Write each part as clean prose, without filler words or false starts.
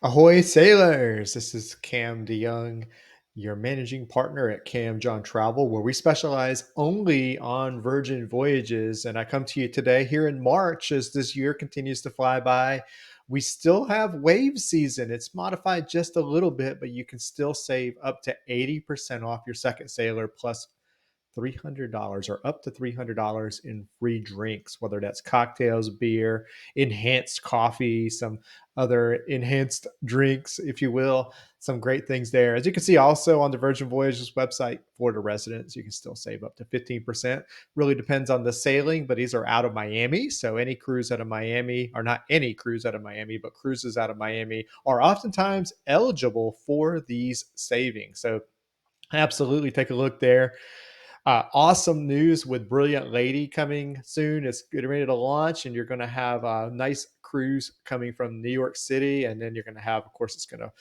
Ahoy, sailors! This is Cam DeYoung, your managing partner at CamJon Travel, where we specialize only on Virgin Voyages. And I come to you today here in March as this year continues to fly by. We still have wave season. It's modified just a little bit, but you can still save up to 80% off your second sailor plus $300 or up to $300 in free drinks, whether that's cocktails, beer, enhanced coffee, some other enhanced drinks, if you will. Some great things there. As you can see, also on the Virgin Voyages website, Florida residents, you can still save up to 15%. Really depends on the sailing, but these are out of Miami. So any cruise out of Miami, or not any cruise out of Miami, but cruises out of Miami are oftentimes eligible for these savings. So absolutely take a look there. Awesome news with Brilliant Lady coming soon. It's getting ready to launch, and you're going to have a nice cruise coming from New York City, and then you're going to have, of course, it's going to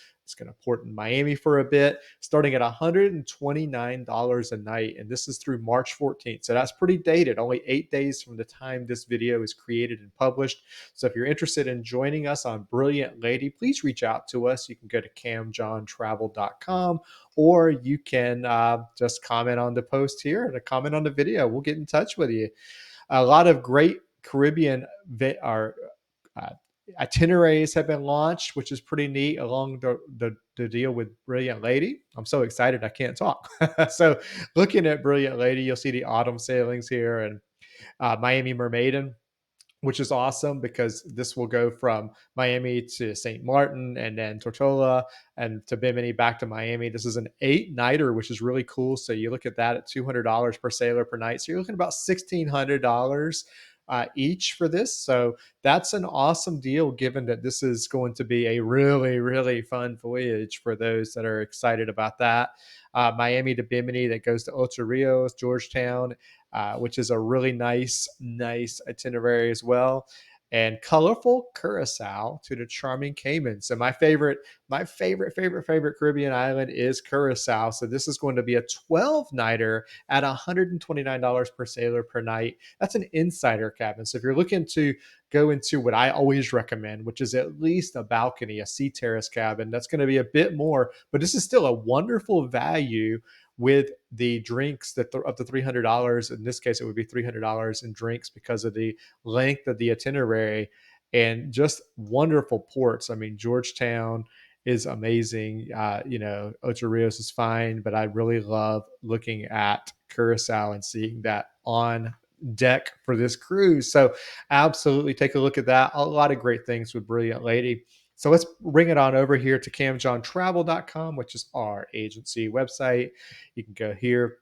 port in Miami for a bit, starting at $129 a night, and this is through March 14th. So that's pretty dated. Only 8 days from the time this video is created and published. So if you're interested in joining us on Brilliant Lady, please reach out to us. You can go to camjontravel.com, or you can just comment on the post here and comment on the video. We'll get in touch with you. A lot of great Caribbean uh, itineraries have been launched, which is pretty neat along the deal with Brilliant Lady. I'm so excited I can't talk. So looking at Brilliant Lady, you'll see the autumn sailings here and Miami Mermaiden, which is awesome because this will go from Miami to St. Martin and then Tortola and to Bimini back to Miami. This is an 8-nighter, which is really cool. So you look at that at $200 per sailor per night. So you're looking at about $1,600 each for this. So that's an awesome deal, given that this is going to be a really, really fun voyage for those that are excited about that. Miami to Bimini that goes to Ocho Rios, Georgetown, which is a really nice itinerary as well. And colorful Curacao to the charming Cayman. So my favorite Caribbean island is Curacao. So this is going to be a 12-nighter at $129 per sailor per night. That's an insider cabin. So if you're looking to go into what I always recommend, which is at least a balcony, a sea terrace cabin, that's going to be a bit more, but this is still a wonderful value with the drinks that up to $300. In this case, it would be $300 in drinks because of the length of the itinerary and just wonderful ports. I mean, Georgetown is amazing. Ocho Rios is fine, but I really love looking at Curacao and seeing that on deck for this cruise. So absolutely take a look at that. A lot of great things with Brilliant Lady. So let's bring it on over here to camjontravel.com, which is our agency website. You can go here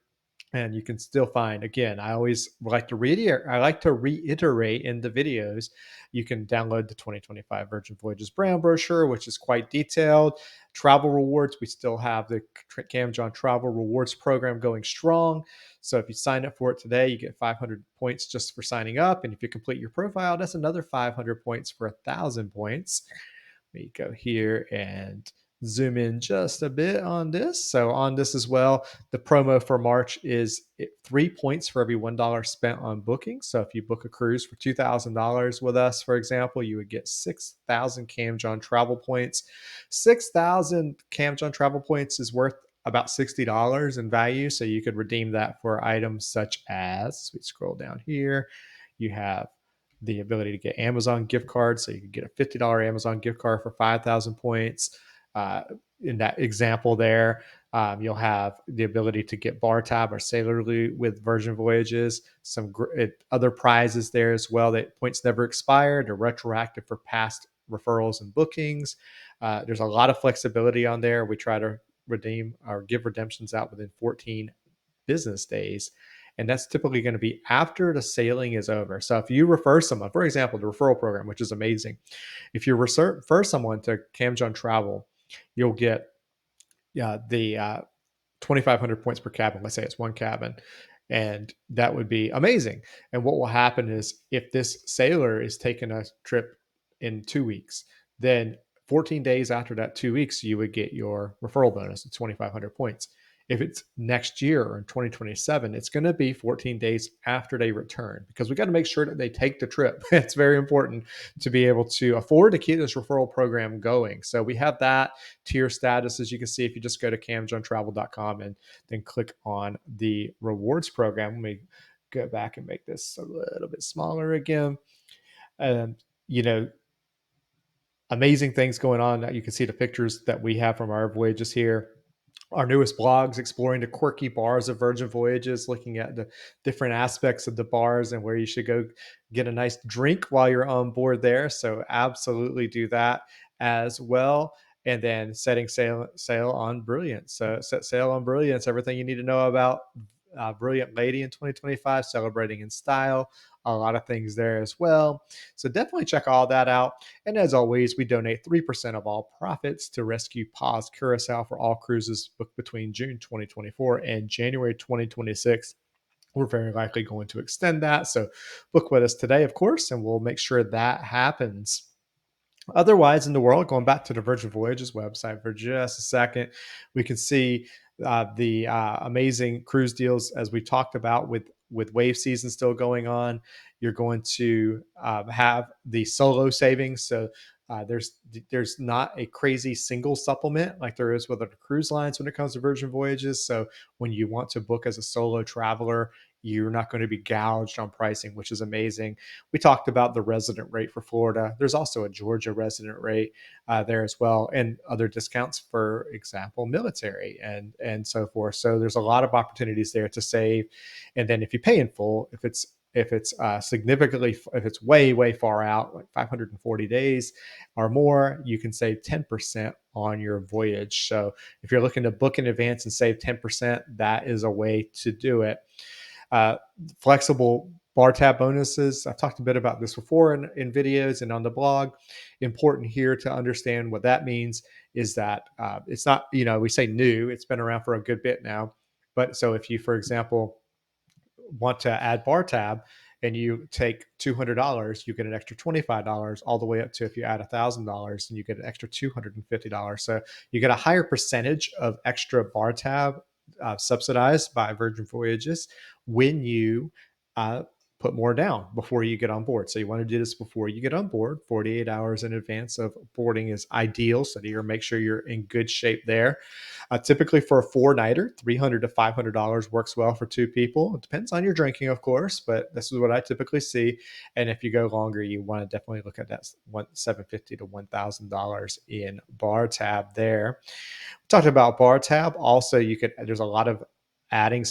and you can still find, again, I always like to reiterate in the videos, you can download the 2025 Virgin Voyages brand brochure, which is quite detailed. Travel rewards, we still have the CamJon Travel rewards program going strong. So if you sign up for it today, you get 500 points just for signing up, and if you complete your profile, that's another 500 points for 1,000 points. We go here and zoom in just a bit on this. So on this as well, the promo for March is 3 points for every $1 spent on booking. So if you book a cruise for $2,000 with us, for example, you would get 6,000 CamJon travel points. 6,000 CamJon travel points is worth about $60 in value. So you could redeem that for items such as, we scroll down here, you have the ability to get Amazon gift cards. So you can get a $50 Amazon gift card for 5,000 points. In that example there, you'll have the ability to get bar tab or sailor loot with Virgin Voyages. Some other prizes there as well. That points never expire. They're retroactive for past referrals and bookings. There's a lot of flexibility on there. We try to redeem or give redemptions out within 14 business days. And that's typically going to be after the sailing is over. So if you refer someone, for example, the referral program, which is amazing, if you refer someone to CamJon Travel, you'll get the 2,500 points per cabin. Let's say it's one cabin. And that would be amazing. And what will happen is if this sailor is taking a trip in 2 weeks, then 14 days after that 2 weeks, you would get your referral bonus of 2,500 points. If it's next year or in 2027, it's going to be 14 days after they return, because we got to make sure that they take the trip. It's very important to be able to afford to keep this referral program going. So we have that tier status, as you can see, if you just go to camjontravel.com and then click on the rewards program. Let me go back and make this a little bit smaller again. And, you know, amazing things going on. You can see the pictures that we have from our voyages here. Our newest blogs exploring the quirky bars of Virgin Voyages, looking at the different aspects of the bars and where you should go get a nice drink while you're on board there. So absolutely do that as well. And then setting sail on Brilliance. So set sail on Brilliance, everything you need to know about Brilliant Lady in 2025, celebrating in style, a lot of things there as well. So definitely check all that out. And as always, we donate 3% of all profits to rescue Paws Curacao for all cruises booked between June 2024 and January 2026. We're very likely going to extend that. So book with us today, of course, and we'll make sure that happens. Otherwise, in the world, going back to the Virgin Voyages website for just a second, we can see the amazing cruise deals as we talked about with wave season still going on. You're going to have the solo savings. So there's not a crazy single supplement like there is with other cruise lines when it comes to Virgin Voyages. So when you want to book as a solo traveler, you're not going to be gouged on pricing, which is amazing. We talked about the resident rate for Florida. There's also a Georgia resident rate there as well, and other discounts, for example, military and so forth. So there's a lot of opportunities there to save. And then if you pay in full, if it's significantly, if it's way far out, like 540 days or more, you can save 10% on your voyage. So if you're looking to book in advance and save 10%, that is a way to do it. Uh, Flexible bar tab bonuses. I've talked a bit about this before in videos and on the blog. Important here to understand what that means is that it's not, we say new, it's been around for a good bit now. But so if you, for example, want to add bar tab and you take $200, you get an extra $25, all the way up to, if you add $1,000, and you get an extra $250. So you get a higher percentage of extra bar tab subsidized by Virgin Voyages when you uh, put more down before you get on board. So you want to do this before you get on board. 48 hours in advance of boarding is ideal, so that you make sure you're in good shape there. Typically for a four-nighter, $300 to $500 works well for two people. It depends on your drinking, of course, but this is what I typically see. And if you go longer, you want to definitely look at that $750 to $1,000 in bar tab there. Talked about bar tab. Also, there's a lot of adding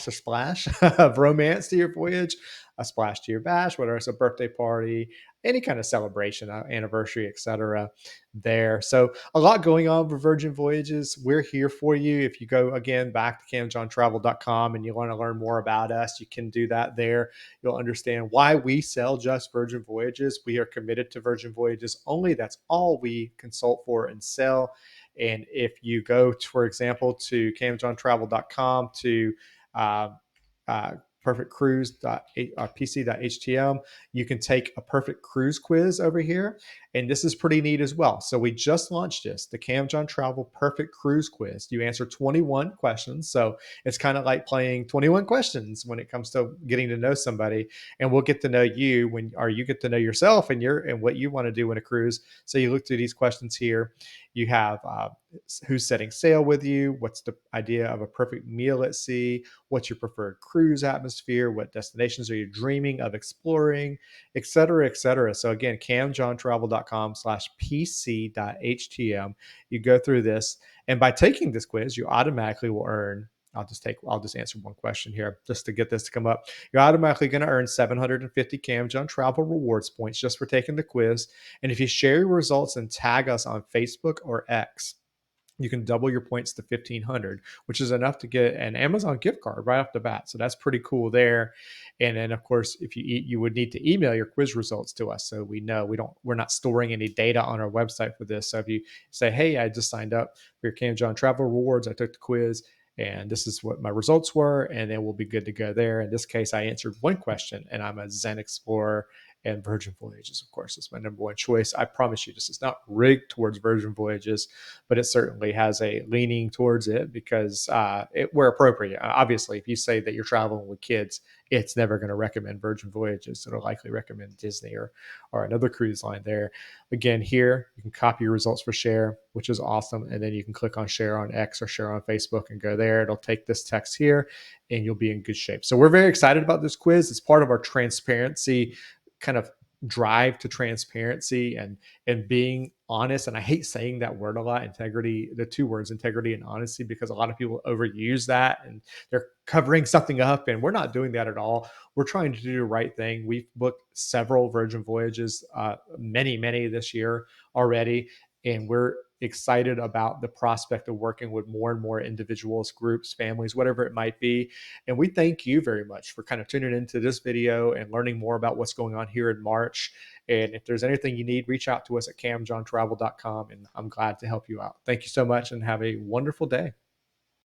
a splash of romance to your voyage, a splash to your bash, whether it's a birthday party, any kind of celebration, anniversary, etc. There. So a lot going on for Virgin Voyages. We're here for you. If you go again back to camjontravel.com and you want to learn more about us, you can do that there. You'll understand why we sell just Virgin Voyages. We are committed to Virgin Voyages only. That's all we consult for and sell. And if you go, for example, to camjontravel.com to uh, uh, perfectcruise.pc.htm, you can take a perfect cruise quiz over here. And this is pretty neat as well. So we just launched this, the CamJon Travel Perfect Cruise Quiz. You answer 21 questions. So it's kind of like playing 21 questions when it comes to getting to know somebody. And we'll get to know you or you get to know yourself and what you want to do in a cruise. So you look through these questions here. You have who's setting sail with you, what's the idea of a perfect meal at sea, what's your preferred cruise atmosphere, what destinations are you dreaming of exploring, et cetera, et cetera. So again, camjontravel.com/pc.htm. You go through this, and by taking this quiz, you automatically will earn. I'll just answer one question here just to get this to come up. You're automatically going to earn 750 CamJon Travel rewards points just for taking the quiz. And if you share your results and tag us on Facebook or X, you can double your points to 1,500, which is enough to get an Amazon gift card right off the bat. So that's pretty cool there. And then, of course, if you would need to email your quiz results to us, so we know we're not storing any data on our website for this. So if you say, "Hey, I just signed up for your CamJon Travel Rewards, I took the quiz, and this is what my results were," and then we'll be good to go there. In this case, I answered one question, and I'm a Zen Explorer, And Virgin Voyages, of course, is my number one choice. I promise you, this is not rigged towards Virgin Voyages, but it certainly has a leaning towards it because where appropriate. Obviously, if you say that you're traveling with kids, it's never going to recommend Virgin Voyages. It'll likely recommend Disney or another cruise line there. Again, here you can copy your results for share, which is awesome. And then you can click on share on X or share on Facebook and go there. It'll take this text here and you'll be in good shape. So we're very excited about this quiz. It's part of our transparency kind of drive to transparency and being honest. And I hate saying that word a lot, integrity, the two words, integrity and honesty, because a lot of people overuse that and they're covering something up. And we're not doing that at all. We're trying to do the right thing. We've booked several Virgin Voyages, many this year already. And we're excited about the prospect of working with more and more individuals, groups, families, whatever it might be. And we thank you very much for kind of tuning into this video and learning more about what's going on here in March. And if there's anything you need, reach out to us at camjontravel.com, and I'm glad to help you out. Thank you so much and have a wonderful day.